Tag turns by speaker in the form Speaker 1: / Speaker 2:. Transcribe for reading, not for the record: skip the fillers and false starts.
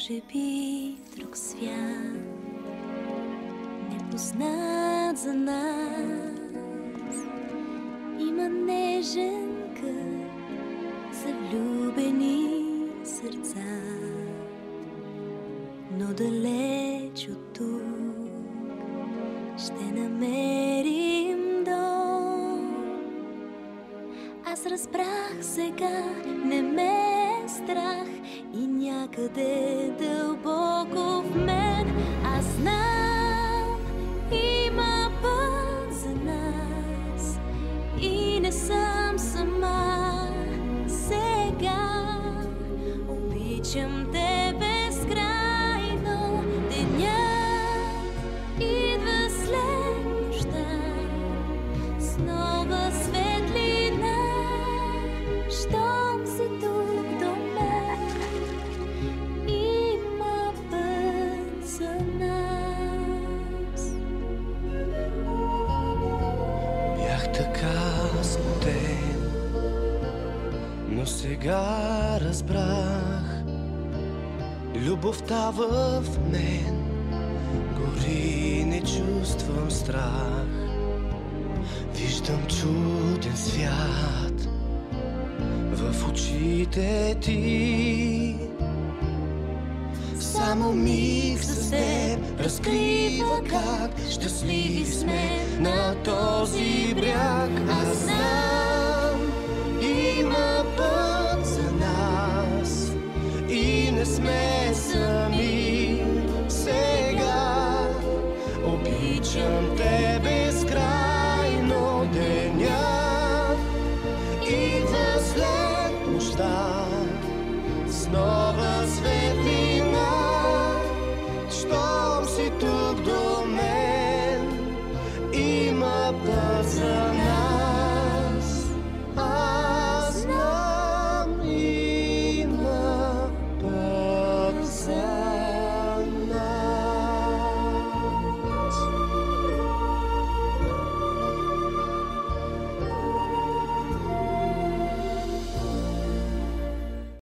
Speaker 1: Може би друг свят, непознат за нас, има нежен кът за влюбени сърца, но далеч от тук ще намерим дом. Аз разбрах сега, не ме е страх и някъде дълбоко в мен аз знам, има път за нас и не съм сама сега. Обичам те безкрайно, денят идва след нощта с нова светлина. Щом си тук до мен, има път за нас.
Speaker 2: Бях така смутен, но сега разбрах, любовта в мен гори, не чувствам страх. Виждам чуден свят в очите ти. Само миг с теб разкрива как щастливи сме на този бряг. Аз знам, има път за нас и не сме